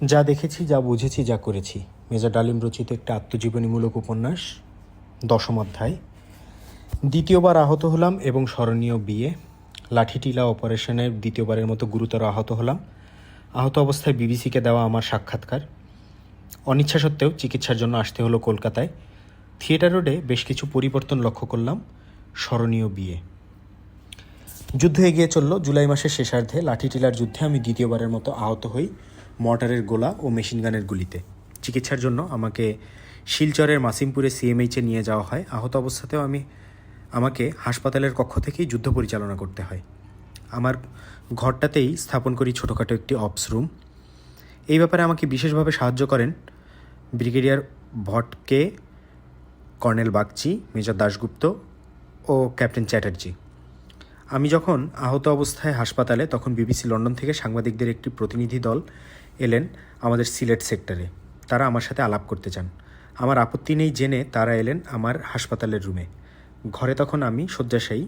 যা দেখেছি, যা বুঝেছি, যা করেছি। মেজর ডালিম রচিত একটা আত্মজীবনীমূলক উপন্যাস, 10ম অধ্যায়। দ্বিতীয়বার আহত হলাম এবং স্মরণীয় বিয়ে। লাঠিটিলা অপারেশনের দ্বিতীয়বারের মতো গুরুতর আহত হলাম। আহত অবস্থায় বিবিসিকে দেওয়া আমার সাক্ষাৎকার। অনিচ্ছা সত্ত্বেও চিকিৎসার জন্য আসতে হলো কলকাতায়। থিয়েটার রোডে বেশ কিছু পরিবর্তন লক্ষ্য করলাম। স্মরণীয় বিয়ে। যুদ্ধ এগিয়ে চলল। জুলাই মাসের শেষার্ধে লাঠিটিলার যুদ্ধে আমি দ্বিতীয়বারের মতো আহত হই মর্টারের গোলা ও মেশিনগানের গুলিতে। চিকিৎসার জন্য আমাকে শিলচরের মাসিমপুরে সিএমএইচে নিয়ে যাওয়া হয়। আহত অবস্থাতেও আমাকে হাসপাতালের কক্ষ থেকেই যুদ্ধ পরিচালনা করতে হয়। আমার ঘরটাতেই স্থাপন করি ছোটোখাটো একটি অপস রুম। এই ব্যাপারে আমাকে বিশেষভাবে সাহায্য করেন ব্রিগেডিয়ার ভটকে, কর্নেল বাগচি, মেজর দাশগুপ্ত ও ক্যাপ্টেন চ্যাটার্জি। আমি যখন আহত অবস্থায় হাসপাতালে, তখন বিবিসি লন্ডন থেকে সাংবাদিকদের একটি প্রতিনিধি দল এলেন আমাদের সিলেট সেক্টরে। তারা আমার সাথে আলাপ করতে চান। আমার আপত্তি নেই জেনে তারা এলেন আমার হাসপাতালের রুমে। ঘরে তখন আমি শয্যাশায়ী।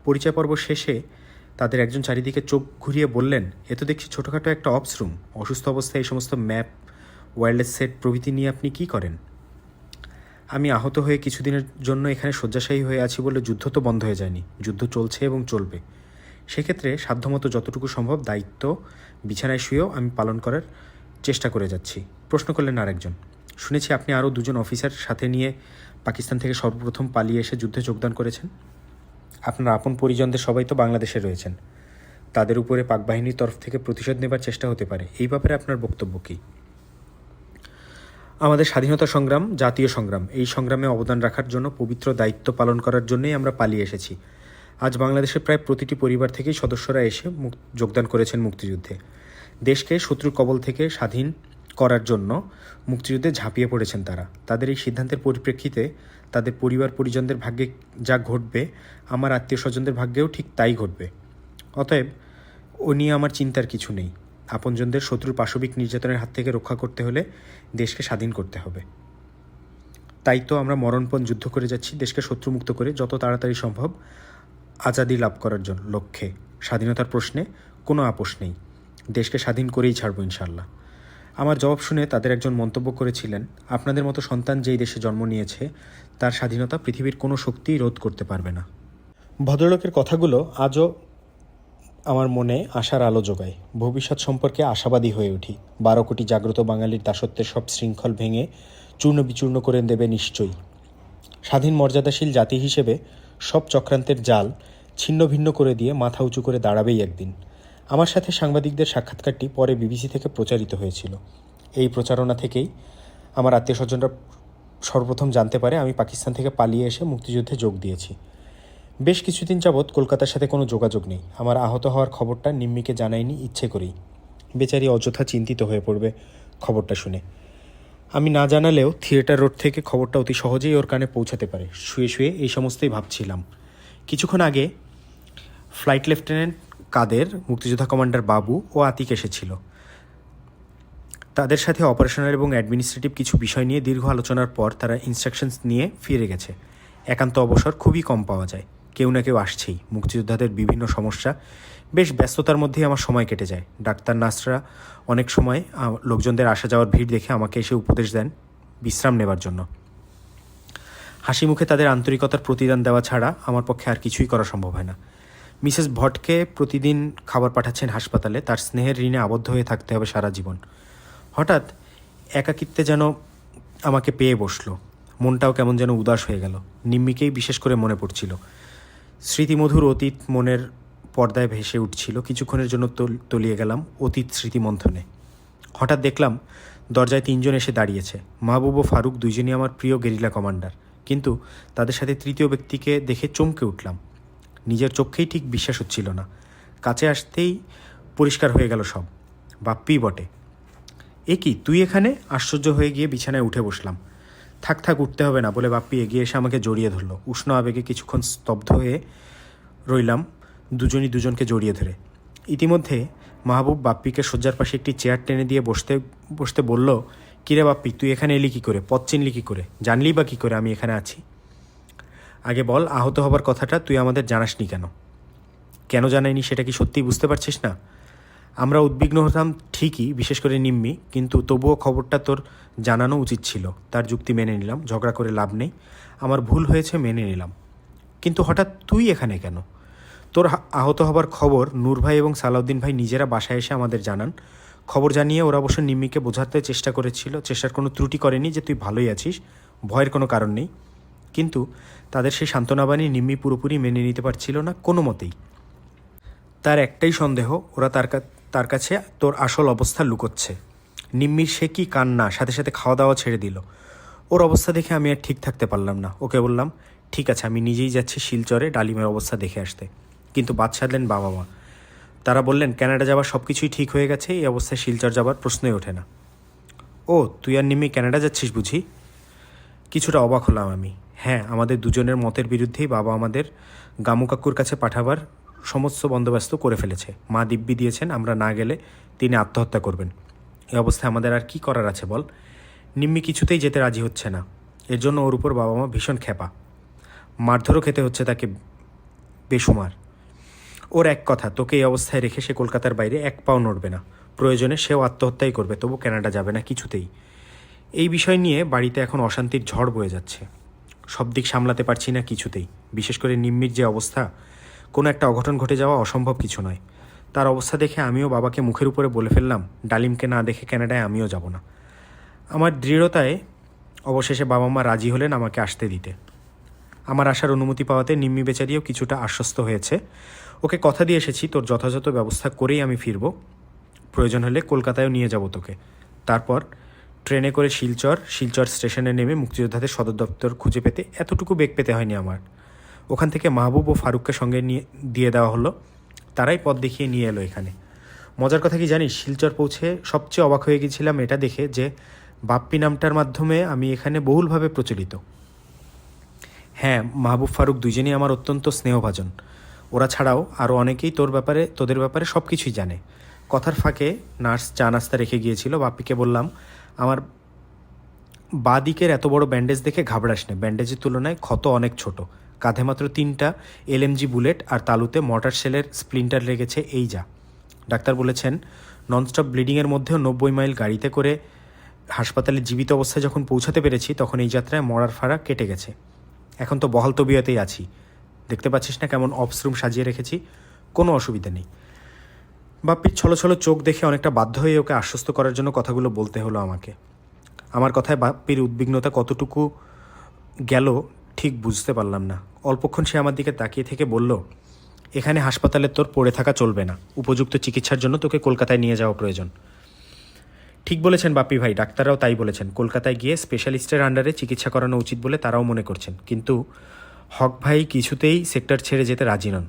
পরিচয় পর্ব শেষে তাদের একজন চারিদিকে চোখ ঘুরিয়ে বললেন, এ তো দেখছি ছোটোখাটো একটা অপস রুম। অসুস্থ অবস্থায় এই সমস্ত ম্যাপ, ওয়্যারলেস সেট প্রভৃতি নিয়ে আপনি কী করেন? আমি আহত হয়ে কিছুদিনের জন্য এখানে শয্যাশায়ী হয়ে আছি বলে যুদ্ধ তো বন্ধ হয়ে যায়নি। যুদ্ধ চলছে এবং চলবে। সেক্ষেত্রে সাধ্যমতো যতটুকু সম্ভব দায়িত্ব বিছানায় শুয়েও আমি পালন করার চেষ্টা করে যাচ্ছি। প্রশ্ন করলেন আরেকজন, শুনেছি আপনি আরও 2জন অফিসার সাথে নিয়ে পাকিস্তান থেকে সর্বপ্রথম পালিয়ে এসে যুদ্ধে যোগদান করেছেন। আপনার আপন পরিজনদের সবাই তো বাংলাদেশে রয়েছেন। তাদের উপরে পাক বাহিনীর তরফ থেকে প্রতিশোধ নেবার চেষ্টা হতে পারে। এই ব্যাপারে আপনার বক্তব্য কী? আমাদের স্বাধীনতা সংগ্রাম জাতীয় সংগ্রাম। এই সংগ্রামে অবদান রাখার জন্য পবিত্র দায়িত্ব পালন করার জন্যই আমরা পালিয়ে এসেছি। আজ বাংলাদেশের প্রায় প্রতিটি পরিবার থেকেই সদস্যরা এসে যোগদান করেছেন মুক্তিযুদ্ধে। দেশকে শত্রুর কবল থেকে স্বাধীন করার জন্য মুক্তিযুদ্ধে ঝাঁপিয়ে পড়েছেন তারা। তাদের এই সিদ্ধান্তের পরিপ্রেক্ষিতে তাদের পরিবার পরিজনদের ভাগ্যে যা ঘটবে, আমার আত্মীয় স্বজনদের ভাগ্যেও ঠিক তাই ঘটবে। অতএব ও নিয়ে আমার চিন্তার কিছু নেই। আপনজনদের শত্রুর পাশবিক নির্যাতনের হাত থেকে রক্ষা করতে হলে দেশকে স্বাধীন করতে হবে। তাই তো আমরা মরণপণ যুদ্ধ করে যাচ্ছি, দেশকে শত্রুমুক্ত করে যত তাড়াতাড়ি সম্ভব আজাদি লাভ করার জন্য লক্ষ্যে। স্বাধীনতার প্রশ্নে কোনো আপোষ নেই। দেশকে স্বাধীন করেই ছাড়বো ইনশাল্লাহ। আমার জবাব শুনে তাদের একজন মন্তব্য করেছিলেন, আপনাদের মতো সন্তান যেই দেশে জন্ম নিয়েছে তার স্বাধীনতা পৃথিবীর কোনো শক্তিই রোধ করতে পারবে না। ভদ্রলোকের কথাগুলো আজও আমার মনে আশার আলো জোগায়। ভবিষ্যৎ সম্পর্কে আশাবাদী হয়ে উঠি। 12 কোটি জাগ্রত বাঙালির দাসত্বের সব শৃঙ্খল ভেঙে চূর্ণ বিচূর্ণ করে দেবে নিশ্চয়ই। স্বাধীন মর্যাদাশীল জাতি হিসেবে সব চক্রান্তের জাল ছিন্ন ভিন্ন করে দিয়ে মাথা উঁচু করে দাঁড়াবেই একদিন। আমার সাথে সাংবাদিকদের সাক্ষাৎকারটি পরে বিবিসি থেকে প্রচারিত হয়েছিল। এই প্রচারণা থেকেই আমার আত্মীয় স্বজনরা সর্বপ্রথম জানতে পারে আমি পাকিস্তান থেকে পালিয়ে এসে মুক্তিযুদ্ধে যোগ দিয়েছি। বেশ কিছুদিন যাবৎ কলকাতার সাথে কোনো যোগাযোগ নেই। আমার আহত হওয়ার খবরটা নিম্মিকে জানাইনি ইচ্ছে করেই। বেচারি অযথা চিন্তিত হয়ে পড়বে খবরটা শুনে। আমি না জানালেও থিয়েটার রোড থেকে খবরটা অতি সহজেই ওর কানে পৌঁছাতে পারে। শুয়ে শুয়ে এই সমস্তই ভাবছিলাম। কিছুক্ষণ আগে ফ্লাইট লেফটেন্যান্ট কাদের, মুক্তিযোদ্ধা কমান্ডার বাবু ও আতিক এসেছিল। তাদের সাথে অপারেশনাল এবং অ্যাডমিনিস্ট্রেটিভ কিছু বিষয় নিয়ে দীর্ঘ আলোচনার পর তারা ইনস্ট্রাকশনস নিয়ে ফিরে গেছে। একান্ত অবসর খুবই কম পাওয়া যায়। কেউ না কেউ আসছেই। মুক্তিযোদ্ধাদের বিভিন্ন সমস্যা, বেশ ব্যস্ততার মধ্যেই আমার সময় কেটে যায়। ডাক্তার নার্সরা অনেক সময় লোকজনদের আসা যাওয়ার ভিড় দেখে আমাকে এসে উপদেশ দেন বিশ্রাম নেবার জন্য। হাসি মুখে তাদের আন্তরিকতার প্রতিদান দেওয়া ছাড়া আমার পক্ষে আর কিছুই করা সম্ভব হয় না। মিসেস ভটকে প্রতিদিন খাবার পাঠাচ্ছেন হাসপাতালে। তার স্নেহের ঋণে আবদ্ধ হয়ে থাকতে হবে সারা জীবন। হঠাৎ একাকিত্বে যেন আমাকে পেয়ে বসলো। মনটাও কেমন যেন উদাস হয়ে গেল। নিম্মিকেই বিশেষ করে মনে পড়ছিল। স্মৃতিমধুর অতীত মনের পর্দায় ভেসে উঠছিল। কিছুক্ষণের জন্য তলিয়ে গেলাম অতীত স্মৃতিমন্থনে। হঠাৎ দেখলাম দরজায় 3জন এসে দাঁড়িয়েছে। মাহবুব ও ফারুক, দুইজনই আমার প্রিয় গেরিলা কমান্ডার। কিন্তু তাদের সাথে তৃতীয় ব্যক্তিকে দেখে চমকে উঠলাম। নিজের চোখেই ঠিক বিশ্বাস হচ্ছিল না। কাছে আসতেই পরিষ্কার হয়ে গেল সব। বাপ্পি বটে। এ কি, তুই এখানে? আশ্চর্য হয়ে গিয়ে বিছানায় উঠে বসলাম। থাক থাক, উঠতে হবে না বলে বাপ্পি এগিয়ে এসে আমাকে জড়িয়ে ধরল। উষ্ণ আবেগে কিছুক্ষণ স্তব্ধ হয়ে রইলাম দুজনই দুজনকে জড়িয়ে ধরে। ইতিমধ্যে মাহবুব বাপ্পিকে শয্যার পাশে একটি চেয়ার টেনে দিয়ে বসতে বসতে বলল, কিরে বাপ্পি, তুই এখানে এলি কী করে? পথ চিনলি কী করে? জানলি বা কী করে আমি এখানে আছি? আগে বল, আহত হবার কথাটা তুই আমাদের জানাসনি কেন? কেন জানাইনি সেটা কি সত্যিই বুঝতে পারছিস না? আমরা উদ্বিগ্ন হতাম ঠিকই, বিশেষ করে নিম্মি, কিন্তু তবুও খবরটা তোর জানানো উচিত ছিল। তার যুক্তি মেনে নিলাম, ঝগড়া করে লাভ নেই, আমার ভুল হয়েছে, মেনে নিলাম। কিন্তু হঠাৎ তুই এখানে কেন? তোর আহত হবার খবর নূর ভাই এবং সালাউদ্দিন ভাই নিজেরা বাসায় এসে আমাদের জানান। খবর জানিয়ে ওরা অবশ্য নিম্মিকে বোঝাতে চেষ্টা করেছিল, চেষ্টার কোনো ত্রুটি করেনি যে তুই ভালোই আছিস, ভয়ের কোনো কারণ নেই। কিন্তু তাদের সেই সান্ত্বনাবাণী নিম্মি পুরোপুরি মেনে নিতে পারছিল না কোনো মতেই। তার একটাই সন্দেহ, ওরা তার কাছে তোর আসল অবস্থা লুকোচ্ছে। নিম্মির সে কি কান্না, সাথে সাথে খাওয়া দাওয়া ছেড়ে দিল। ওর অবস্থা দেখে আমি আর ঠিক থাকতে পারলাম না। ওকে বললাম, ঠিক আছে, আমি নিজেই যাচ্ছি শিলচরে ডালিমের অবস্থা দেখে আসতে। কিন্তু বাদ সাধলেন বাবা মা। তারা বললেন ক্যানাডা যাবার সব কিছুই ঠিক হয়ে গেছে, এই অবস্থায় শিলচর যাবার প্রশ্নই ওঠে না। ও, তুই আর নিম্মি ক্যানাডা যাচ্ছিস বুঝি? কিছুটা অবাক হলাম আমি। হ্যাঁ, আমাদের দুজনের মতের বিরুদ্ধেই বাবা আমাদের গামু কাকুর কাছে পাঠাবার সমস্ত বন্দোবস্ত করে ফেলেছে। মা দিব্যি দিয়েছেন আমরা না গেলে তিনি আত্মহত্যা করবেন। এই অবস্থায় আমাদের আর কি করার আছে বল? নিম্মি কিছুতেই যেতে রাজি হচ্ছে না। এর জন্য ওর উপর বাবা মা ভীষণ খেপা। মারধরও খেতে হচ্ছে তাকে বেসুমার। ওর এক কথা, তোকে এই অবস্থায় রেখে সে কলকাতার বাইরে এক পাও নড়বে না। প্রয়োজনে সেও আত্মহত্যাই করবে, তবু কানাডা যাবে না কিছুতেই। এই বিষয় নিয়ে বাড়িতে এখন অশান্তির ঝড় বয়ে যাচ্ছে। সব দিক সামলাতে পারছি না কিছুতেই। বিশেষ করে নিম্মির যে অবস্থা, কোনো একটা অঘটন ঘটে যাওয়া অসম্ভব কিছু নয়। তার অবস্থা দেখে আমিও বাবাকে মুখের উপরে বলে ফেললাম, ডালিমকে না দেখে কানাডায় আমিও যাব না। আমার দৃঢ়তায় অবশেষে বাবা মা রাজি হলেন আমাকে আসতে দিতে। আমার আসার অনুমতি পাওয়াতে নিম্মি বেচারিও কিছুটা আশ্বস্ত হয়েছে। ওকে কথা দিয়ে এসেছি, তোর যথাযথ ব্যবস্থা করেই আমি ফিরব। প্রয়োজন হলে কলকাতায়ও নিয়ে যাব তোকে। তারপর ট্রেনে করে শিলচর স্টেশনে নেমে মুক্তিযোদ্ধাদের সদর দপ্তর খুঁজে পেতে এতটুকু বেগ পেতে হয়নি আমার। ওখান থেকে মাহবুব ও ফারুককে সঙ্গে দিয়ে দেওয়া হলো। তারাই পথ দেখিয়ে নিয়ে এলো এখানে। মজার কথা কি জানিস, শিলচর পৌঁছে সবচেয়ে অবাক হয়ে গেছিলাম এটা দেখে যে বাপ্পি নামটার মাধ্যমে আমি এখানে বহুলভাবে প্রচলিত। হ্যাঁ, মাহবুব ফারুক দুইজনই আমার অত্যন্ত স্নেহভাজন। ওরা ছাড়াও আরও অনেকেই তোদের ব্যাপারে সব কিছুই জানে। কথার ফাঁকে নার্স চা নাস্তা রেখে গিয়েছিল। বাপ্পিকে বললাম, আমার বাঁ দিকের এত বড় ব্যান্ডেজ দেখে ঘাবড়াস না, ব্যান্ডেজের তুলনায় ক্ষত অনেক ছোট। কাঁধে মাত্র 3টা LMG বুলেট আর তালুতে মর্টার শেলের স্প্লিন্টার লেগেছে, এই যা। ডাক্তার বলেছেন ননস্টপ ব্লিডিংয়ের মধ্যেও 90 মাইল গাড়িতে করে হাসপাতালে জীবিত অবস্থায় যখন পৌঁছাতে পেরেছি তখন এই যাত্রায় মরার ফাড়া কেটে গেছে। এখন তো বহাল তবিয়তেই আছি। দেখতে পাচ্ছিস না কেমন অফসরুম সাজিয়ে রেখেছি? কোনো অসুবিধা নেই। বাপ্পির ছলো চোখ দেখে অনেকটা বাধ্য হয়ে ওকে আশ্বস্ত করার জন্য কথাগুলো বলতে হলো আমাকে। আমার কথায় বাপ্পির উদ্বিগ্নতা কতটুকু গেল ঠিক বুঝতে পারলাম না। অল্পক্ষণ সে আমার দিকে তাকিয়ে থেকে বলল, এখানে হাসপাতালে তোর পড়ে থাকা চলবে না, উপযুক্ত চিকিৎসার জন্য তোকে কলকাতায় নিয়ে যাওয়া প্রয়োজন। ঠিক বলেছেন বাপ্পি ভাই, ডাক্তাররাও তাই বলেছেন। কলকাতায় গিয়ে স্পেশালিস্টের আন্ডারে চিকিৎসা করানো উচিত বলে তারাও মনে করছেন। কিন্তু হক ভাই কিছুতেই সেক্টর ছেড়ে যেতে রাজি নন।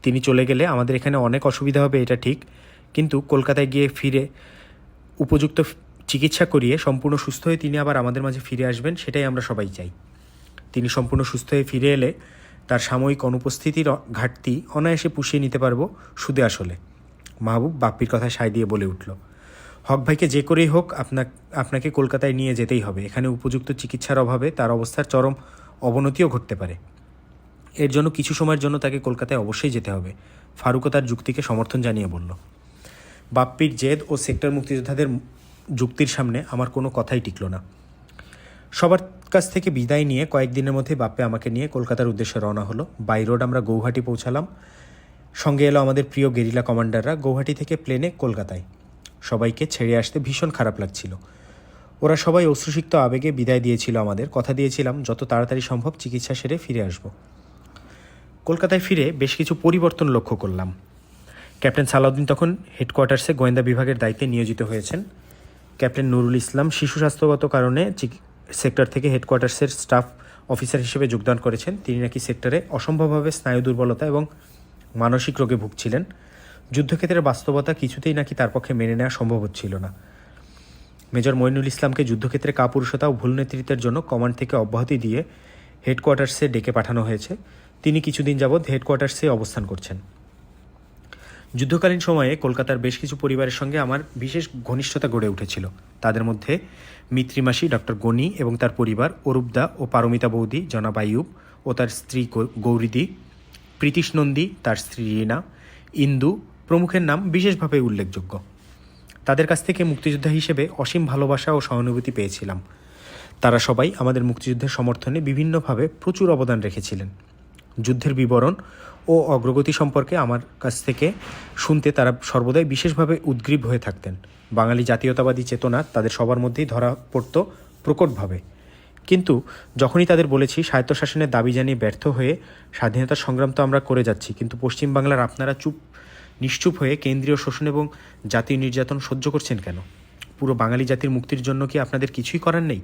তিনি চলে গেলে আমাদের এখানে অনেক অসুবিধা হবে, এটা ঠিক, কিন্তু কলকাতায় গিয়ে ফিরে উপযুক্ত চিকিৎসা করিয়ে সম্পূর্ণ সুস্থ হয়ে তিনি আবার আমাদের মাঝে ফিরে আসবেন, সেটাই আমরা সবাই চাই। তিনি সম্পূর্ণ সুস্থ হয়ে ফিরে এলে তার সাময়িক অনুপস্থিতির ঘাটতি অনায়াসে পুষিয়ে নিতে পারবো সুদে আসলে। মাহবুব বাপ্পির কথায় সায় দিয়ে বলে উঠল, হক ভাইকে যে করেই হোক আপনাকে কলকাতায় নিয়ে যেতেই হবে। এখানে উপযুক্ত চিকিৎসার অভাবে তার অবস্থার চরম অবনতিও ঘটতে পারে। এর জন্য কিছু সময়ের জন্য তাকে কলকাতায় অবশ্যই যেতে হবে। ফারুকও তার যুক্তিকে সমর্থন জানিয়ে বলল। বাপ্পির জেদ ও সেক্টর মুক্তিযোদ্ধাদের যুক্তির সামনে আমার কোনো কথাই টিকল না। সবার কাছ থেকে বিদায় নিয়ে কয়েকদিনের মধ্যে বাপ্পি আমাকে নিয়ে কলকাতার উদ্দেশ্যে রওনা হলো। বাই রোড আমরা গৌহাটি পৌঁছালাম। সঙ্গে এলো আমাদের প্রিয় গেরিলা কমান্ডাররা। গৌহাটি থেকে প্লেনে কলকাতায়। সবাইকে ছেড়ে আসতে ভীষণ খারাপ লাগছিল। ওরা সবাই অশ্রুসিক্ত আবেগে বিদায় দিয়েছিল আমাদের। কথা দিয়েছিলাম যত তাড়াতাড়ি সম্ভব চিকিৎসা সেরে ফিরে আসব। কলকাতায় ফিরে বেশ কিছু পরিবর্তন লক্ষ্য করলাম। ক্যাপ্টেন সালাউদ্দিন তখন হেডকোয়ার্টার্সে গোয়েন্দা বিভাগের দায়িত্বে নিয়োজিত হয়েছেন। ক্যাপ্টেন নুরুল ইসলাম শিশু স্বাস্থ্যগত কারণে সেক্টর থেকে হেডকোয়ার্টার্সের স্টাফ অফিসার হিসেবে যোগদান করেছেন। তিনি নাকি সেক্টরে অসম্ভবভাবে স্নায়ু দুর্বলতা এবং মানসিক রোগে ভুগছিলেন। যুদ্ধক্ষেত্রের বাস্তবতা কিছুতেই নাকি তার পক্ষে মেনে নেওয়া সম্ভব হচ্ছিল না। মেজর মইনুল ইসলামকে যুদ্ধক্ষেত্রে কাপুরুষতা ও ভুল নেতৃত্বের জন্য কমান্ড থেকে অব্যাহতি দিয়ে হেডকোয়ার্টার্সে ডেকে পাঠানো হয়েছে। তিনি কিছুদিন যাবৎ হেডকোয়ার্টার্সে অবস্থান করছেন। যুদ্ধকালীন সময়ে কলকাতার বেশ কিছু পরিবারের সঙ্গে আমার বিশেষ ঘনিষ্ঠতা গড়ে উঠেছিল। তাদের মধ্যে মিত্রিমাসী ডক্টর গনি এবং তার পরিবার, অরূপদা ও পারমিতা বৌদি, জনাব আইয়ুব ও তার স্ত্রী গৌরীদি, প্রীতিশ নন্দী, তার স্ত্রী রিনা, ইন্দু প্রমুখের নাম বিশেষভাবে উল্লেখযোগ্য। তাদের কাছ থেকে মুক্তিযোদ্ধা হিসেবে অসীম ভালোবাসা ও সহানুভূতি পেয়েছিলাম। তারা সবাই আমাদের মুক্তিযুদ্ধের সমর্থনে বিভিন্নভাবে প্রচুর অবদান রেখেছিলেন। যুদ্ধের বিবরণ ও অগ্রগতি সম্পর্কে আমার কাছ থেকে শুনতে তারা সর্বদাই বিশেষভাবে উদ্গ্রীব হয়ে থাকতেন। বাঙালি জাতীয়তাবাদী চেতনা তাদের সবার মধ্যেই ধরা পড়ত প্রকটভাবে। কিন্তু যখনই তাদের বলেছি স্বায়ত্তশাসনের দাবি জানিয়ে ব্যর্থ হয়ে স্বাধীনতার সংগ্রাম তো আমরা করে যাচ্ছি, কিন্তু পশ্চিমবাংলার আপনারা নিশ্চুপ হয়ে কেন্দ্রীয় শোষণ এবং জাতীয় নির্যাতন সহ্য করছেন কেন? পুরো বাঙালি জাতির মুক্তির জন্য কি আপনাদের কিছুই করার নেই?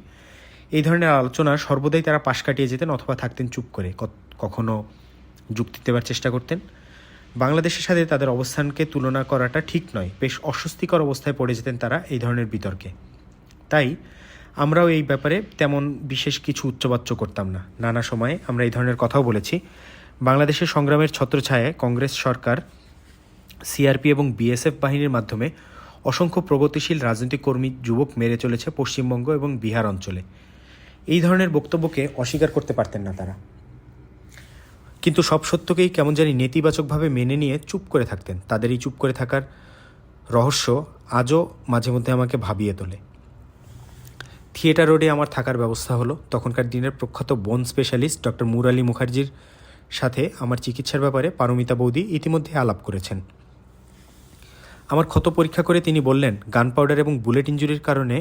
এই ধরনের আলোচনা সর্বদাই তারা পাশ কাটিয়ে যেতেন অথবা থাকতেন চুপ করে, কখনো যুক্তি দেওয়ার চেষ্টা করতেন। বাংলাদেশের সাথে তাদের অবস্থানকে তুলনা করাটা ঠিক নয়, বেশ অস্বস্তিকর অবস্থায় পড়ে যেতেন তারা এই ধরনের বিতর্কে। তাই আমরাও এই ব্যাপারে তেমন বিশেষ কিছু উচ্চবাচ্য করতাম না। নানা সময়ে আমরা এই ধরনের কথাও বলেছি। বাংলাদেশের সংগ্রামের ছত্রছায়ায় কংগ্রেস সরকার সিআরপি এবং বিএসএফ বাহিনীর মাধ্যমে অসংখ্য প্রগতিশীল রাজনৈতিক কর্মী যুবক মেরে চলেছে পশ্চিমবঙ্গ এবং বিহার অঞ্চলে। এই ধরনের বক্তব্যকে অস্বীকার করতে পারতেন না তারা, কিন্তু সব সত্যকেই কেমন জানি নেতিবাচকভাবে মেনে নিয়ে চুপ করে থাকতেন। তাদের এই চুপ করে থাকার রহস্য আজও মাঝে মধ্যে আমাকে ভাবিয়ে তোলে। থিয়েটার রোডে আমার থাকার ব্যবস্থা হলো। তখনকার দিনের প্রখ্যাত বোন স্পেশালিস্ট ডক্টর মুরালি মুখার্জির সাথে আমার চিকিৎসার ব্যাপারে পারমিতা বৌদি ইতিমধ্যে আলাপ করেছেন। আমার ক্ষত পরীক্ষা করে তিনি বললেন, গান পাউডার এবং বুলেট ইঞ্জুরির কারণে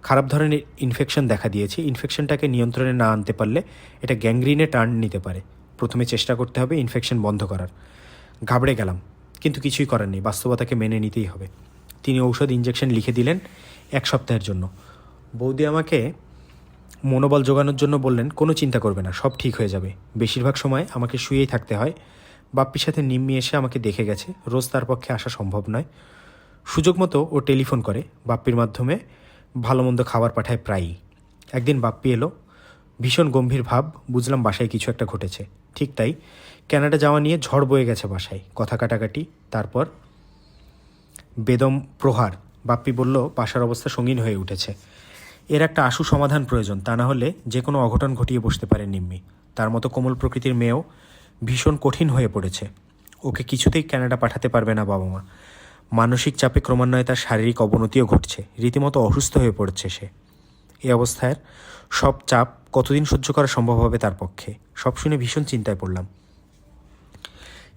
খারাপ ধরনের ইনফেকশন দেখা দিয়েছে। ইনফেকশনটাকে নিয়ন্ত্রণে না আনতে পারলে এটা গ্যাংগ্রিনে টার্ন নিতে পারে। প্রথমে চেষ্টা করতে হবে ইনফেকশন বন্ধ করার। ঘাবড়ে গেলাম, কিন্তু কিছুই করার নেই, বাস্তবতাকে মেনে নিতেই হবে। তিনি ঔষধ ইঞ্জেকশন লিখে দিলেন 1 সপ্তাহের জন্য। বৌদি আমাকে মনোবল জোগানোর জন্য বললেন, কোনো চিন্তা করবে না, সব ঠিক হয়ে যাবে। বেশিরভাগ সময় আমাকে শুয়েই থাকতে হয়। বাপ্পির সাথে নিম্মি এসে আমাকে দেখে গেছে, রোজ তার পক্ষে আসা সম্ভব নয়। সুযোগ মতো ও টেলিফোন করে, বাপ্পির মাধ্যমে ভালো মন্দ খাবার পাঠায় প্রায়ই। একদিন বাপ্পি এলো, ভীষণ গম্ভীর ভাব, বুঝলাম বাসায় কিছু একটা ঘটেছে। ঠিক তাই, কানাডা যাওয়া নিয়ে ঝড় বয়ে গেছে বাসায়, কথা কাটাকাটি, তারপর বেদম প্রহার। বাপ্পি বলল বাসার অবস্থা সঙ্গীন হয়ে উঠেছে, এর একটা আশু সমাধান প্রয়োজন, তা না হলে যে কোনো অঘটন ঘটিয়ে বসতে পারে নিম্মি। তার মতো কোমল প্রকৃতির মেয়েও ভীষণ কঠিন হয়ে পড়েছে, ওকে কিছুতেই কানাডা পাঠাতে পারবে না বাবা মা। মানসিক চাপে ক্রমান্বয়ে তার শারীরিক অবনতিও ঘটছে, রীতিমতো অসুস্থ হয়ে পড়েছে সে। এই অবস্থায় সব চাপ কতদিন সহ্য করা সম্ভব হবে তার পক্ষে? সব শুনে ভীষণ চিন্তায় পড়লাম।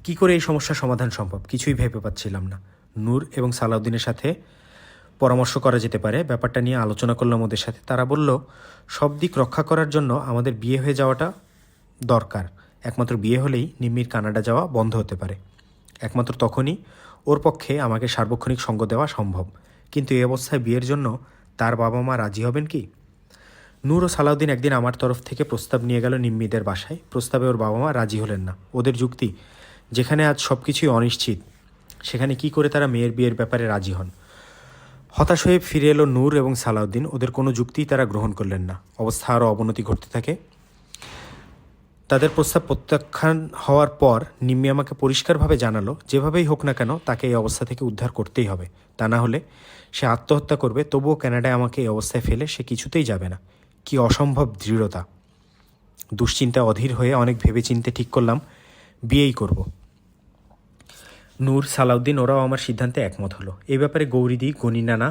কি করে এই সমস্যার সমাধান সম্ভব কিছুই ভেবে পাচ্ছিলাম না। নূর এবং সালাউদ্দিনের সাথে পরামর্শ করা যেতে পারে, ব্যাপারটা নিয়ে আলোচনা করলাম ওদের সাথে। তারা বলল, সব দিক রক্ষা করার জন্য আমাদের বিয়ে হয়ে যাওয়াটা দরকার। একমাত্র বিয়ে হলেই নিম্মির কানাডা যাওয়া বন্ধ হতে পারে। একমাত্র তখনই ওর পক্ষে আমাকে সার্বক্ষণিক সঙ্গ দেওয়া সম্ভব। কিন্তু এই অবস্থায় বিয়ের জন্য তার বাবা মা রাজি হবেন কি? নূর ও সালাউদ্দিন একদিন আমার তরফ থেকে প্রস্তাব নিয়ে গেল নিম্মিদের বাসায়। প্রস্তাবে ওর বাবা মা রাজি হলেন না। ওদের যুক্তি, যেখানে আজ সব কিছুই অনিশ্চিত, সেখানে কি করে তারা মেয়ের বিয়ের ব্যাপারে রাজি হন? হতাশ হয়ে ফিরে এলো নূর এবং সালাউদ্দিন। ওদের কোনো যুক্তিই তারা গ্রহণ করলেন না। অবস্থা আরও অবনতি ঘটতে থাকে। তাদের প্রস্তাব প্রত্যাখ্যান হওয়ার পর নিম্মি আমাকে পরিষ্কারভাবে জানালো, যেভাবেই হোক না কেন তাকে এই অবস্থা থেকে উদ্ধার করতেই হবে, তা না হলে সে আত্মহত্যা করবে। তবুও কানাডায় আমাকে এই অবস্থায় ফেলে সে কিছুতেই যাবে না। কি অসম্ভব দৃঢ়তা! দুশ্চিন্তায় অধীর হয়ে অনেক ভেবেচিন্তে ঠিক করলাম বিয়েই করব। নূর, সালাউদ্দিন ওরাও আমার সিদ্ধান্তে একমত হলো। এই ব্যাপারে গৌরীদি, গনি নানা,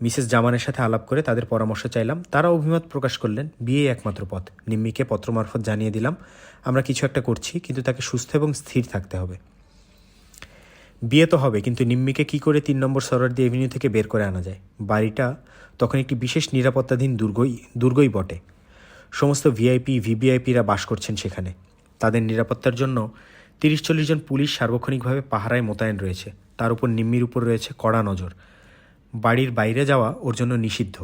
মিসেস জামানের সাথে আলাপ করে তাদের পরামর্শ চাইলাম। তারা অভিমত প্রকাশ করলেন বিয়ে একমাত্র পথ। নিম্মিকে পত্র মারফত জানিয়ে দিলাম আমরা কিছু একটা করছি, কিন্তু তাকে সুস্থ এবং স্থির থাকতে হবে। বিয়ে তো হবে, কিন্তু নিম্মিকে কি করে 3 নম্বর সরারদি এভিনিউ থেকে বের করে আনা যায়? বাড়িটা তখন একটি বিশেষ নিরাপত্তাধীন দুর্গই বটে। সমস্ত ভিআইপি, ভিভিআইপিরা বাস করছেন সেখানে। তাদের নিরাপত্তার জন্য 30-40 জন পুলিশ সার্বক্ষণিকভাবে পাহারায় মোতায়েন রয়েছে। তার উপর নিম্মির উপর রয়েছে কড়া নজর। বাড়ির বাইরে যাওয়া ওর জন্য নিষিদ্ধ।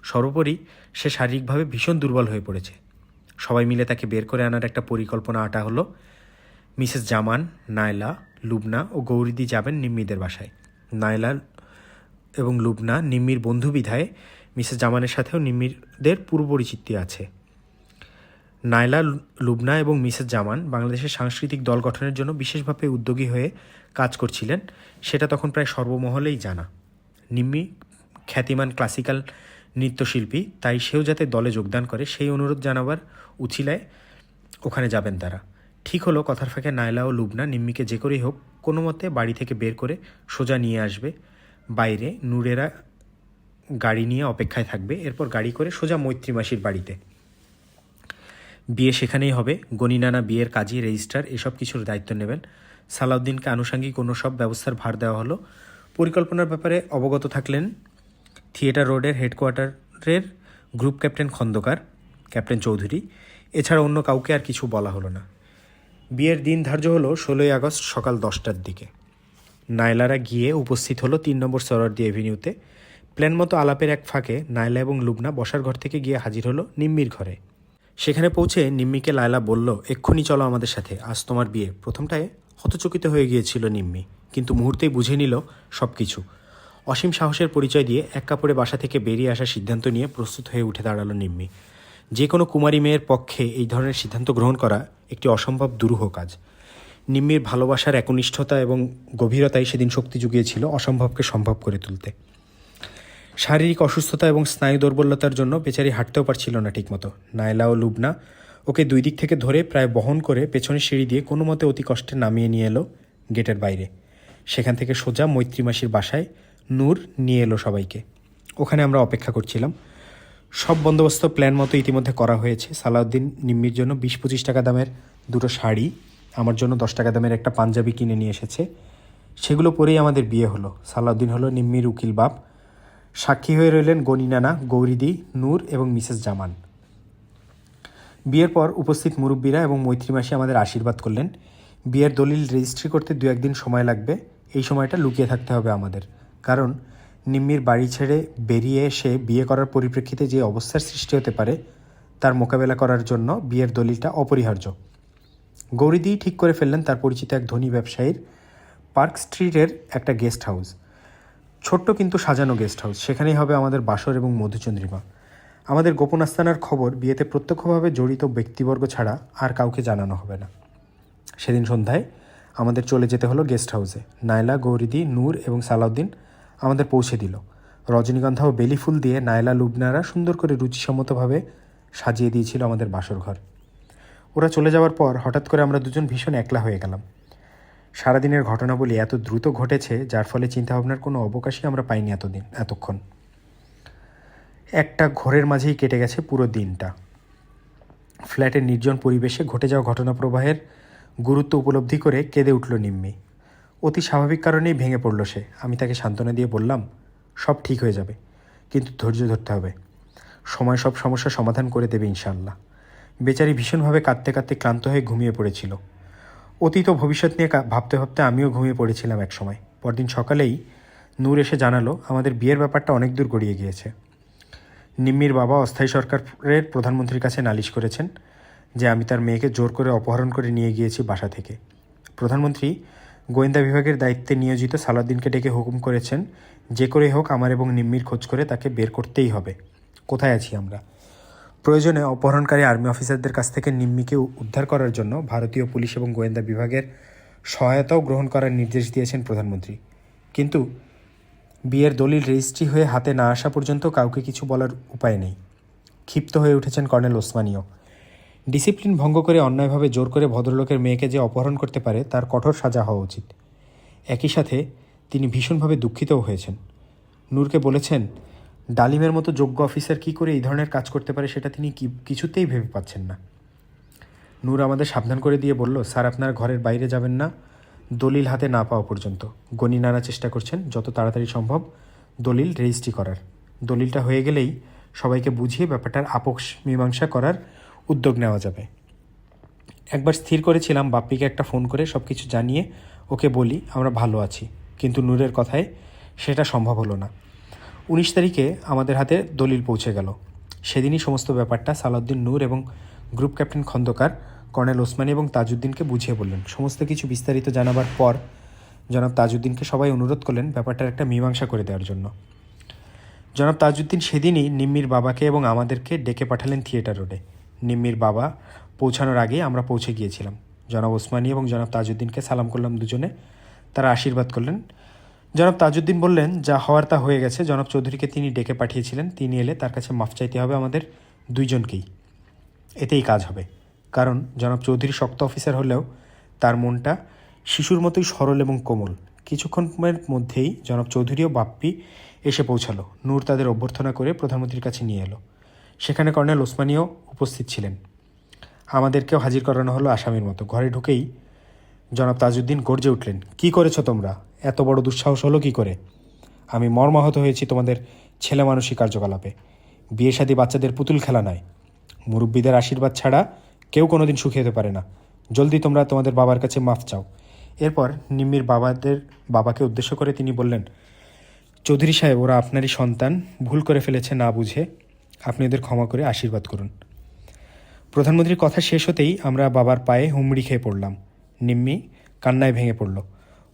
সর্বোপরি সে শারীরিকভাবে ভীষণ দুর্বল হয়ে পড়েছে। সবাই মিলে তাকে বের করে আনার একটা পরিকল্পনা আটা হলো। মিসেস জামান, নায়লা, লুবনা ও গৌরীদি যাবেন নিম্মিদের বাসায়। নায়লা এবং লুবনা নিম্মির বন্ধু বিধায় মিসেস জামানের সাথেও নিম্মিদের পূর্ব পরিচিতি আছে। নায়লা, লুবনা এবং মিসেস জামান বাংলাদেশের সাংস্কৃতিক দল গঠনের জন্য বিশেষভাবে উদ্যোগী হয়ে কাজ করছিলেন, সেটা তখন প্রায় সর্বমহলেই জানা। নিম্মি খ্যাতিমান ক্লাসিক্যাল নৃত্যশিল্পী, তাই সেও যাতে দলে যোগদান করে সেই অনুরোধ জানাবার উছিলায় ওখানে যাবেন তারা। ঠিক হলো, কথার ফাঁকে নায়লা ও লুবনা নিম্মিকে যে করেই হোক কোনো মতে বাড়ি থেকে বের করে সোজা নিয়ে আসবে বাইরে। নূরেরা গাড়ি নিয়ে অপেক্ষায় থাকবে, এরপর গাড়ি করে সোজা মৈত্রী মাসির বাড়িতে। বিয়ে সেখানেই হবে। গণিনানা বিয়ের কাজী, রেজিস্ট্রার এসব কিছুর দায়িত্ব নেবেন। সালাউদ্দিনকে আনুষঙ্গিক অন্য সব ব্যবস্থার ভার দেওয়া হলো। পরিকল্পনার ব্যাপারে অবগত থাকলেন থিয়েটার রোডের হেডকোয়ার্টারের group captain Khandakar, captain Chowdhury. এছাড়া অন্য কাউকে আর কিছু বলা হলো না। বিয়ের দিন ধার্য হলো 16ই আগস্ট সকাল 10টার দিকে। নায়লারা গিয়ে উপস্থিত হলো 3 নম্বর সোহরাওয়ার্দী এভিনিউতে। প্ল্যান মতো আলাপের এক ফাঁকে নায়লা এবং লুবনা বসার ঘর থেকে গিয়ে হাজির হলো নিম্মির ঘরে। সেখানে পৌঁছে নিম্মিকে লায়লা বলল, এক্ষুনি চলো আমাদের সাথে, আজ তোমার বিয়ে। প্রথমটায় হতচকিত হয়ে গিয়েছিল নিম্মি, কিন্তু মুহূর্তেই বুঝে নিল সব কিছু। অসীম সাহসের পরিচয় দিয়ে এক কাপড়ে বাসা থেকে বেরিয়ে আসার সিদ্ধান্ত নিয়ে প্রস্তুত হয়ে উঠে দাঁড়ালো নিম্মি। যে কোনো কুমারী মেয়ের পক্ষে এই ধরনের সিদ্ধান্ত গ্রহণ করা একটি অসম্ভব দুরূহ কাজ। নিম্মির ভালোবাসার একনিষ্ঠতা এবং গভীরতাই সেদিন শক্তি জুগিয়েছিল অসম্ভবকে সম্ভব করে তুলতে। শারীরিক অসুস্থতা এবং স্নায়ু দুর্বলতার জন্য বেচারি হাঁটতেও পারছিল না ঠিকমতো। নায়লা ও লুবনা ওকে দুই দিক থেকে ধরে প্রায় বহন করে পেছনের সিঁড়ি দিয়ে কোনো মতে অতি কষ্টে নামিয়ে নিয়ে এলো গেটের বাইরে। সেখান থেকে সোজা মৈত্রী মাসির বাসায় নূর নিয়ে এলো সবাইকে। ওখানে আমরা অপেক্ষা করছিলাম। সব বন্দোবস্ত প্ল্যান মতো ইতিমধ্যে করা হয়েছে। সালাউদ্দিন নিম্মির জন্য 20-25 টাকা দামের দুটো শাড়ি, আমার জন্য 10 টাকা দামের একটা পাঞ্জাবি কিনে নিয়ে এসেছে। সেগুলো পরেই আমাদের বিয়ে হলো। সালাউদ্দিন হলো নিম্মির উকিল বাপ। সাক্ষী হয়ে রইলেন গণিনানা, গৌরীদি, নূর এবং মিসেস জামান। বিয়ের পর উপস্থিত মুরব্বীরা এবং মৈত্রী মাসি আমাদের আশীর্বাদ করলেন। বিয়ের দলিল রেজিস্ট্রি করতে 2-1 দিন সময় লাগবে। এই সময়টা লুকিয়ে থাকতে হবে আমাদের, কারণ নিম্মির বাড়ি ছেড়ে বেরিয়ে এসে বিয়ে করার পরিপ্রেক্ষিতে যে অবস্থার সৃষ্টি হতে পারে তার মোকাবেলা করার জন্য বিয়ের দলিলটা অপরিহার্য। গৌরীদি ঠিক করে ফেললেন তার পরিচিত এক ধনী ব্যবসায়ীর পার্ক স্ট্রিটের একটা গেস্ট হাউস, ছোট্ট কিন্তু সাজানো গেস্ট হাউস। সেখানেই হবে আমাদের বাসর এবং মধুচন্দ্রিমা। আমাদের গোপন আস্তানার খবর বিয়েতে প্রত্যক্ষভাবে জড়িত ব্যক্তিবর্গ ছাড়া আর কাউকে জানানো হবে না। সেদিন সন্ধ্যায় আমাদের চলে যেতে হলো গেস্ট হাউসে। নায়লা, গৌরীদি, নূর এবং সালাউদ্দিন আমাদের পৌঁছে দিল। রজনীগন্ধা ও বেলি ফুল দিয়ে নায়লা, লুবনারা সুন্দর করে রুচিসম্মতভাবে সাজিয়ে দিয়েছিল আমাদের বাসর ঘর। ওরা চলে যাওয়ার পর হঠাৎ করে আমরা দুজন ভীষণ একলা হয়ে গেলাম। সারাদিনের ঘটনাবলী এত দ্রুত ঘটেছে যার ফলে চিন্তাভাবনার কোনো অবকাশই আমরা পাইনি এতক্ষণ। একটা ঘোরের মাঝেই কেটে গেছে পুরো দিনটা। ফ্ল্যাটের নির্জন পরিবেশে ঘটে যাওয়া ঘটনা প্রবাহের গুরুত্ব উপলব্ধি করে কেঁদে উঠল নিম্মি। অতি স্বাভাবিক কারণেই ভেঙে পড়ল সে। আমি তাকে সান্ত্বনা দিয়ে বললাম, সব ঠিক হয়ে যাবে, কিন্তু ধৈর্য ধরতে হবে। সময় সব সমস্যার সমাধান করে দেবে ইনশাআল্লাহ। বেচারি ভীষণভাবে কাঁদতে কাঁদতে ক্লান্ত হয়ে ঘুমিয়ে পড়েছিল। অতীত ও ভবিষ্যৎ নিয়ে ভাবতে ভাবতে আমিও ঘুমিয়ে পড়েছিলাম এক সময়। পরদিন সকালেই নূর এসে জানালো আমাদের বিয়ের ব্যাপারটা অনেক দূর গড়িয়ে গিয়েছে। নিম্মির বাবা অস্থায়ী সরকারের প্রধানমন্ত্রীর কাছে নালিশ করেছেন যে আমি তার মেয়েকে জোর করে অপহরণ করে নিয়ে গিয়েছি বাসা থেকে। প্রধানমন্ত্রী গোয়েন্দা বিভাগের দায়িত্বে নিয়োজিত সালাউদ্দিনকে ডেকে হুকুম করেছেন যে করে হোক আমার এবং নিম্মির খোঁজ করে তাকে বের করতেই হবে। কোথায় আছি আমরা? প্রয়োজনে অপহরণকারী আর্মি অফিসারদের কাছ থেকে নিম্মিকে উদ্ধার করার জন্য ভারতীয় পুলিশ এবং গোয়েন্দা বিভাগের সহায়তাও গ্রহণ করার নির্দেশ দিয়েছেন প্রধানমন্ত্রী। কিন্তু বিয়ের দলিল রেজিস্ট্রি হয়ে হাতে না আসা পর্যন্ত কাউকে কিছু বলার উপায় নেই। ক্ষিপ্ত হয়ে উঠেছেন কর্নেল ওসমানীও। ডিসিপ্লিন ভঙ্গ করে অন্যায়ভাবে জোর করে ভদ্রলোকের মেয়েকে যে অপহরণ করতে পারে তার কঠোর সাজা হওয়া উচিত। একই সাথে তিনি ভীষণভাবে দুঃখিতও হয়েছেন। নূরকে বলেছেন ডালিমের মতো যোগ্য অফিসার কী করে এই ধরনের কাজ করতে পারে সেটা তিনি কিছুতেই ভেবে পাচ্ছেন না। নূর আমাদের সাবধান করে দিয়ে বলল, স্যার আপনার ঘরের বাইরে যাবেন না দলিল হাতে না পাওয়া পর্যন্ত। গণি নানা চেষ্টা করছেন যত তাড়াতাড়ি সম্ভব দলিল রেজিস্ট্রি করার। দলিলটা হয়ে গেলেই সবাইকে বুঝিয়ে ব্যাপারটার আপোষ মীমাংসা করার উদ্যোগ নেওয়া যাবে। একবার স্থির করেছিলাম বাপ্পিকে একটা ফোন করে সব কিছু জানিয়ে ওকে বলি আমরা ভালো আছি, কিন্তু নূরের কথায় সেটা সম্ভব হলো না। 19 তারিখে আমাদের হাতে দলিল পৌঁছে গেল। সেদিনই সমস্ত ব্যাপারটা সালাউদ্দিন, নূর এবং group captain Khandakar, colonel Osmani এবং তাজউদ্দিনকে বুঝিয়ে বললেন। সমস্ত কিছু বিস্তারিত জানাবার পর জনাব তাজউদ্দিনকে সবাই অনুরোধ করলেন ব্যাপারটার একটা মীমাংসা করে দেওয়ার জন্য। জনাব তাজউদ্দিন সেদিনই নিম্মির বাবাকে এবং আমাদেরকে ডেকে পাঠালেন থিয়েটার রোডে। নিম্মির বাবা পৌঁছানোর আগে আমরা পৌঁছে গিয়েছিলাম। জনাব ওসমানী এবং জনাব তাজউদ্দিনকে সালাম করলাম দুজনে। তারা আশীর্বাদ করলেন। জনাব তাজউদ্দিন বললেন যা হওয়ার তা হয়ে গেছে। জনাব চৌধুরীকে তিনি ডেকে পাঠিয়েছিলেন, তিনি এলে তার কাছে মাফ চাইতে হবে আমাদের দুইজনকেই। এতেই কাজ হবে, কারণ জনাব চৌধুরী শক্ত অফিসার হলেও তার মনটা শিশুর মতোই সরল এবং কোমল। কিছুক্ষণের মধ্যেই জনাব চৌধুরী ও বাপ্পি এসে পৌঁছালো। নূর তাদের অভ্যর্থনা করে প্রধানমন্ত্রীর কাছে নিয়ে এলো। সেখানে কর্নেল ওসমানীও উপস্থিত ছিলেন। আমাদেরকেও হাজির করানো হলো আসামির মতো। ঘরে ঢুকেই জনাব তাজউদ্দিন গর্জে উঠলেন, কি করেছো তোমরা? এত বড় দুঃসাহস হলো কি করে? আমি মর্মাহত হয়েছি তোমাদের ছেলে মানুষী কার্যকলাপে। বিয়ে শাদী বাচ্চাদের পুতুল খেলা নয়। মুরব্বীদের আশীর্বাদ ছাড়া কেউ কোনোদিন সুখী হতে পারে না। জলদি তোমরা তোমাদের বাবার কাছে মাফ চাও। এরপর নিম্মির বাবাকে উদ্দেশ্য করে তিনি বললেন, চৌধুরী সাহেব, ওরা আপনারই সন্তান, ভুল করে ফেলেছে না বুঝে। আপনি ওদের ক্ষমা করে আশীর্বাদ করুন। প্রধানমন্ত্রীর কথা শেষ হতেই আমরা বাবার পায়ে হুমড়ি খেয়ে পড়লাম। নিম্মি কান্নায় ভেঙে পড়ল।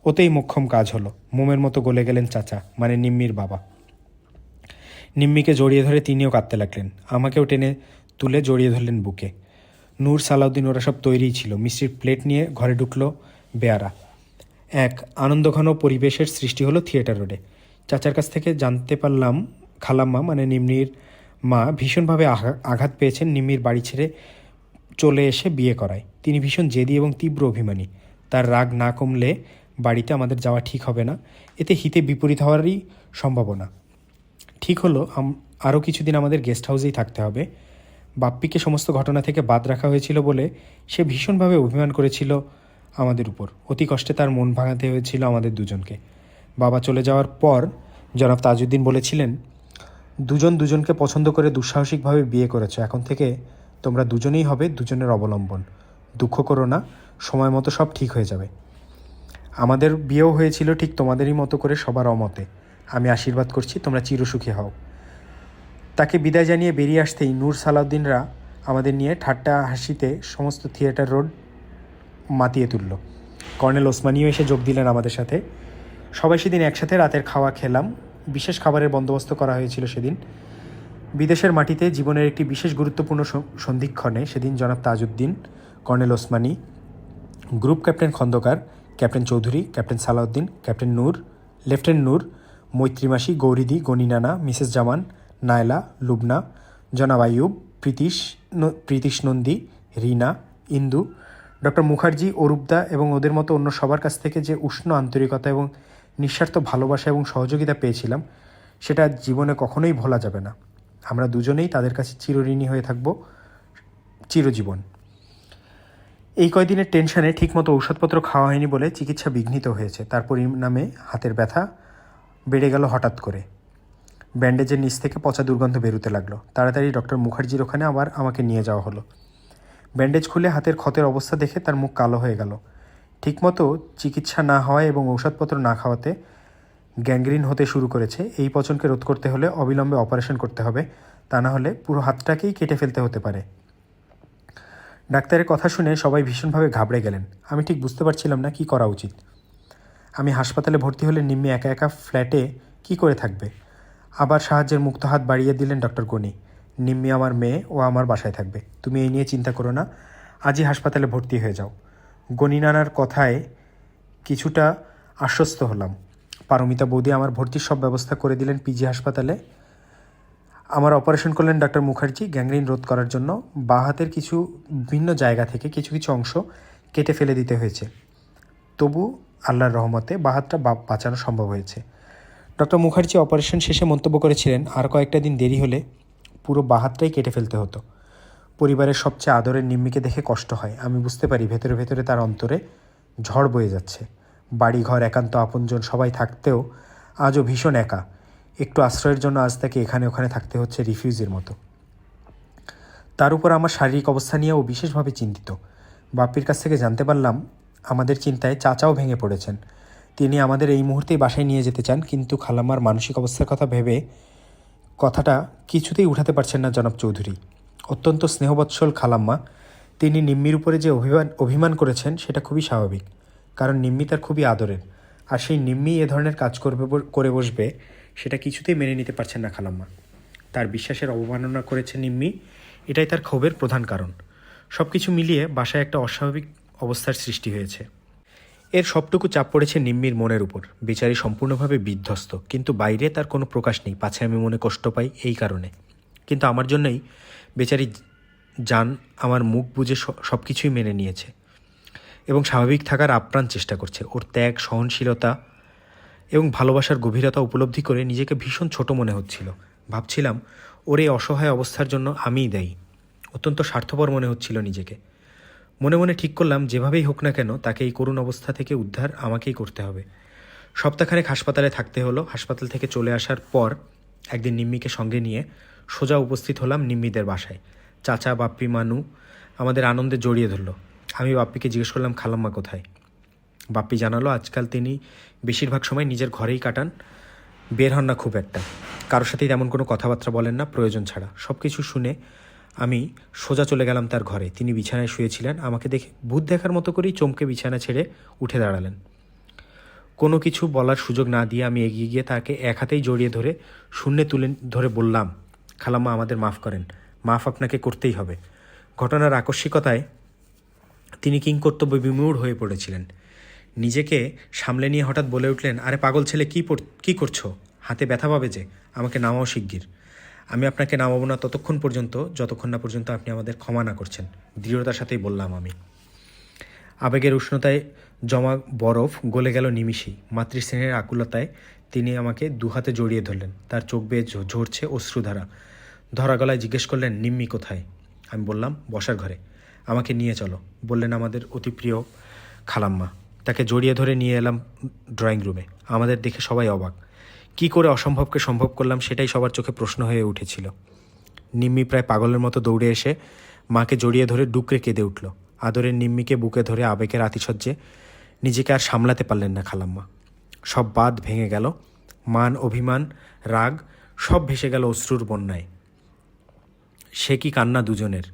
ওতেই মোক্ষম কাজ হলো। মোমের মতো গলে গেলেন চাচা, মানে নিম্মির বাবা। নিম্মিকে জড়িয়ে ধরে তিনিও কাঁদতে লাগলেন। আমাকেও টেনে তুলে জড়িয়ে ধরলেন বুকে। নূর, সালাউদ্দিন ওরা সব তৈরিই ছিল। মিষ্টির প্লেট নিয়ে ঘরে ঢুকলো বেয়ারা। এক আনন্দঘন পরিবেশের সৃষ্টি হলো থিয়েটার রোডে। চাচার কাছ থেকে জানতে পারলাম খালাম্মা, মানে নিম্মির মা, ভীষণভাবে আঘাত পেয়েছেন নিম্মির বাড়ি ছেড়ে চলে এসে বিয়ে করায়। তিনি ভীষণ জেদি এবং তীব্র অভিমানী। তার রাগ না কমলে বাড়িতে আমাদের যাওয়া ঠিক হবে না। এতে হিতে বিপরীত হওয়ারই সম্ভাবনা। ঠিক হলো আরও কিছুদিন আমাদের গেস্ট হাউসেই থাকতে হবে। বাপ্পিকে সমস্ত ঘটনা থেকে বাদ রাখা হয়েছিল বলে সে ভীষণভাবে অভিমান করেছিল আমাদের উপর। অতি কষ্টে তার মন ভাঙাতে হয়েছিল আমাদের দুজনকে। বাবা চলে যাওয়ার পর জনাব তাজউদ্দিন বলেছিলেন, দুজনকে পছন্দ করে দুঃসাহসিকভাবে বিয়ে করেছো। এখন থেকে তোমরা দুজনেই হবে দুজনের অবলম্বন। দুঃখ করো না, সময় মতো সব ঠিক হয়ে যাবে। আমাদের বিয়েও হয়েছিল ঠিক তোমাদেরই মতো করে, সবার অমতে। আমি আশীর্বাদ করছি তোমরা চিরসুখী হও। তাকে বিদায় জানিয়ে বেরিয়ে আসতেই নূর, সালাউদ্দিনরা আমাদের নিয়ে ঠাট্টা হাসিতে সমস্ত থিয়েটার রোড মাতিয়ে তুলল। কর্নেল ওসমানীও এসে যোগ দিলেন আমাদের সাথে। সবাই সেদিন একসাথে রাতের খাওয়া খেলাম। বিশেষ খাবারের বন্দোবস্ত করা হয়েছিল সেদিন। বিদেশের মাটিতে জীবনের একটি বিশেষ গুরুত্বপূর্ণ সন্ধিক্ষণে সেদিন জনাব Tajuddin, colonel Osmani, group captain Khandakar, captain Chowdhury, captain Salahuddin, captain Noor, lieutenant Noor, মৈত্রীমাসি, গৌরীদি, গণিনানা, মিসেস জামান, নায়লা, লুবনা, জনাব আইয়ুব, প্রীতিশ নন্দী, রিনা, ইন্দু, ডক্টর মুখার্জি, অরূপদা এবং ওদের মতো অন্য সবার কাছ থেকে যে উষ্ণ আন্তরিকতা এবং নিঃস্বার্থ ভালোবাসা এবং সহযোগিতা পেয়েছিলাম, সেটা জীবনে কখনোই ভোলা যাবে না। আমরা দুজনেই তাদের কাছে চিরঋণী হয়ে থাকব চিরজীবন। এই কয়দিনের টেনশনে ঠিকমতো ঔষধপত্র খাওয়া হয়নি বলে চিকিৎসা বিঘ্নিত হয়েছে। তার পরিণামে হাতের ব্যথা বেড়ে গেল হঠাৎ করে। ব্যান্ডেজের নিচ থেকে পচা দুর্গন্ধ বেরোতে লাগলো। তাড়াতাড়ি ডক্টর মুখার্জির ওখানে আবার আমাকে নিয়ে যাওয়া হলো। ব্যান্ডেজ খুলে হাতের ক্ষতের অবস্থা দেখে তার মুখ কালো হয়ে গেল। ঠিকমতো চিকিৎসা না হওয়ায় এবং ঔষধপত্র না খাওয়াতে গ্যাংগ্রিন হতে শুরু করেছে। এই পচনকে রোধ করতে হলে অবিলম্বে অপারেশন করতে হবে, তা না হলে পুরো হাতটাকেই কেটে ফেলতে হতে পারে। ডাক্তারের কথা শুনে সবাই ভীষণভাবে ঘাবড়ে গেলেন। আমি ঠিক বুঝতে পারছিলাম না কি করা উচিত। আমি হাসপাতালে ভর্তি হলে নিম্মি একা একা ফ্ল্যাটে কি করে থাকবে। আবার সাহায্যের মুক্ত হাত বাড়িয়ে দিলেন ডক্টর গনি। নিম্মি আমার মেয়ে, ও আমার বাসায় থাকবে। তুমি এই নিয়ে চিন্তা করো না, আজই হাসপাতালে ভর্তি হয়ে যাও। গনি নানার কথায় কিছুটা আশ্বস্ত হলাম। পারমিতা বৌদি আমার ভর্তির সব ব্যবস্থা করে দিলেন পিজি হাসপাতালে। আমার অপারেশন করলেন ডক্টর মুখার্জি গ্যাংগ্রিন রোধ করার জন্য। বাঁ হাতের কিছু ভিন্ন জায়গা থেকে কিছু অংশ কেটে ফেলে দিতে হয়েছে। তবু আল্লাহর রহমতে বাঁ হাতটা বাঁচানো সম্ভব হয়েছে। ডক্টর মুখার্জি অপারেশন শেষে মন্তব্য করেছিলেন, আর কয়েকটা দিন দেরি হলে পুরো বাঁ হাতটাই কেটে ফেলতে হতো। পরিবারের সবচেয়ে আদরের নিম্মিকে দেখে কষ্ট হয়। আমি বুঝতে পারি ভেতরে ভেতরে তার অন্তরে ঝড় বয়ে যাচ্ছে। বাড়ি ঘর, একান্ত আপনজন সবাই থাকতেও আজও ভীষণ একা। একটু আশ্রয়ের জন্য আজ তাকে এখানে ওখানে থাকতে হচ্ছে রিফিউজির মতো। তার উপর আমার শারীরিক অবস্থা নিয়েও বিশেষভাবে চিন্তিত। বাপ্পির কাছ থেকে জানতে পারলাম আমাদের চিন্তায় চাচাও ভেঙে পড়েছেন। তিনি আমাদের এই মুহূর্তেই বাসায় নিয়ে যেতে চান, কিন্তু খালাম্মার মানসিক অবস্থার কথা ভেবে কথাটা কিছুতেই উঠাতে পারছেন না জনাব চৌধুরী। অত্যন্ত স্নেহবৎসল খালাম্মা। তিনি নিম্মির উপরে যে অভিমান করেছেন সেটা খুবই স্বাভাবিক, কারণ নিম্মি তার খুবই আদরের। আর সেই নিম্মি এ ধরনের কাজ করে বসবে সেটা কিছুতেই মেনে নিতে পারছেন না খালাম্মা। তার বিশ্বাসের অবমাননা করেছে নিম্মি, এটাই তার ক্ষোভের প্রধান কারণ। সব কিছু মিলিয়ে বাসায় একটা অস্বাভাবিক অবস্থার সৃষ্টি হয়েছে। এর সবটুকু চাপ পড়েছে নিম্মির মনের উপর। বেচারি সম্পূর্ণভাবে বিধ্বস্ত, কিন্তু বাইরে তার কোনো প্রকাশ নেই, পাছে আমি মনে কষ্ট পাই এই কারণে। কিন্তু আমার জন্যই বেচারি জান আমার মুখ বুঝে সব কিছুই মেনে নিয়েছে। এবং স্বাভাবিক থাকার আপ্রাণ চেষ্টা করছে। ওর ত্যাগ, সহনশীলতা এবং ভালোবাসার গভীরতা উপলব্ধি করে নিজেকে ভীষণ ছোট মনে হচ্ছিল। ভাবছিলাম ওর এই অসহায় অবস্থার জন্য আমিই দায়ী। অত্যন্ত স্বার্থপর মনে হচ্ছিল নিজেকে। মনে মনে ঠিক করলাম যেভাবেই হোক না কেন তাকে এই করুণ অবস্থা থেকে উদ্ধার আমাকেই করতে হবে। সপ্তাহখানেক হাসপাতালে থাকতে হলো। হাসপাতাল থেকে চলে আসার পর একদিন নিম্মিকে সঙ্গে নিয়ে সোজা উপস্থিত হলাম নিম্মিদের বাসায়। চাচা, বাপ্পি, মানু আমাদের আনন্দে জড়িয়ে ধরল। আমি বাপ্পিকে জিজ্ঞেস করলাম খালাম্মা কোথায়। বাপ্পি জানালো আজকাল তিনি বেশিরভাগ সময় নিজের ঘরেই কাটান, বের হন না খুব একটা, কারোর সাথেই তেমন কোনো কথাবার্তা বলেন না প্রয়োজন ছাড়া। সব কিছু শুনে আমি সোজা চলে গেলাম তার ঘরে। তিনি বিছানায় শুয়েছিলেন। আমাকে দেখে ভূত দেখার মতো করেই চমকে বিছানা ছেড়ে উঠে দাঁড়ালেন। কোনো কিছু বলার সুযোগ না দিয়ে আমি এগিয়ে গিয়ে তাকে এক হাতেই জড়িয়ে ধরে শূন্যে তুলে ধরে বললাম, খালাম্মা আমাদের মাফ করেন, মাফ আপনাকে করতেই হবে। ঘটনার আকস্মিকতায় তিনি কিংকর্তব্য বিমূঢ় হয়ে পড়েছিলেন। নিজেকে সামলে নিয়ে হঠাৎ বলে উঠলেন, আরে পাগল ছেলে, কী করছো? হাতে ব্যথা পাবে যে, আমাকে নামাও শিগগির। আমি আপনাকে নামাবো না যতক্ষণ না পর্যন্ত আপনি আমাদের ক্ষমা না করছেন, দৃঢ়তার সাথেই বললাম আমি। আবেগের উষ্ণতায় জমা বরফ গলে গেল নিমিষেই। মাতৃস্নেহের আকুলতায় তিনি আমাকে দুহাতে জড়িয়ে ধরলেন। তার চোখ বেয়ে ঝরছে অশ্রুধারা। ধরা গলায় জিজ্ঞেস করলেন, নিম্মি কোথায়? আমি বললাম, বসার ঘরে। আমাকে নিয়ে চলো, বললেন আমাদের অতি প্রিয় খালাম্মা। তাকে জড়িয়ে ধরে নিয়ে এলাম ড্রয়িং রুমে। আমাদের দেখে সবাই অবাক। কি করে অসম্ভবকে সম্ভব করলাম সেটাই সবার চোখে প্রশ্ন হয়ে উঠেছিল। নিম্মি প্রায় পাগলের মতো দৌড়ে এসে মাকে জড়িয়ে ধরে ডুকরে কেঁদে উঠল। আদরের নিম্মিকে বুকে ধরে আবেগের আতিশয্যে নিজেকে আর সামলাতে পারলেন না খালাম্মা। সব বাঁধ ভেঙে গেল। মান, অভিমান, রাগ সব ভেসে গেল অশ্রুর বন্যায়। সে কি কান্না দুজনের!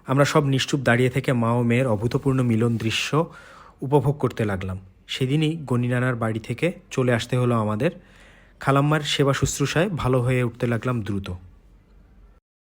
আমরা সব নিশ্চুপ দাঁড়িয়ে থেকে মা ও মেয়ের অভূতপূর্ণ মিলন দৃশ্য উপভোগ করতে লাগলাম। সেদিনই গণিনানার বাড়ি থেকে চলে আসতে হলো আমাদের। খালাম্মার সেবা শুশ্রূষায় ভালো হয়ে উঠতে লাগলাম দ্রুত।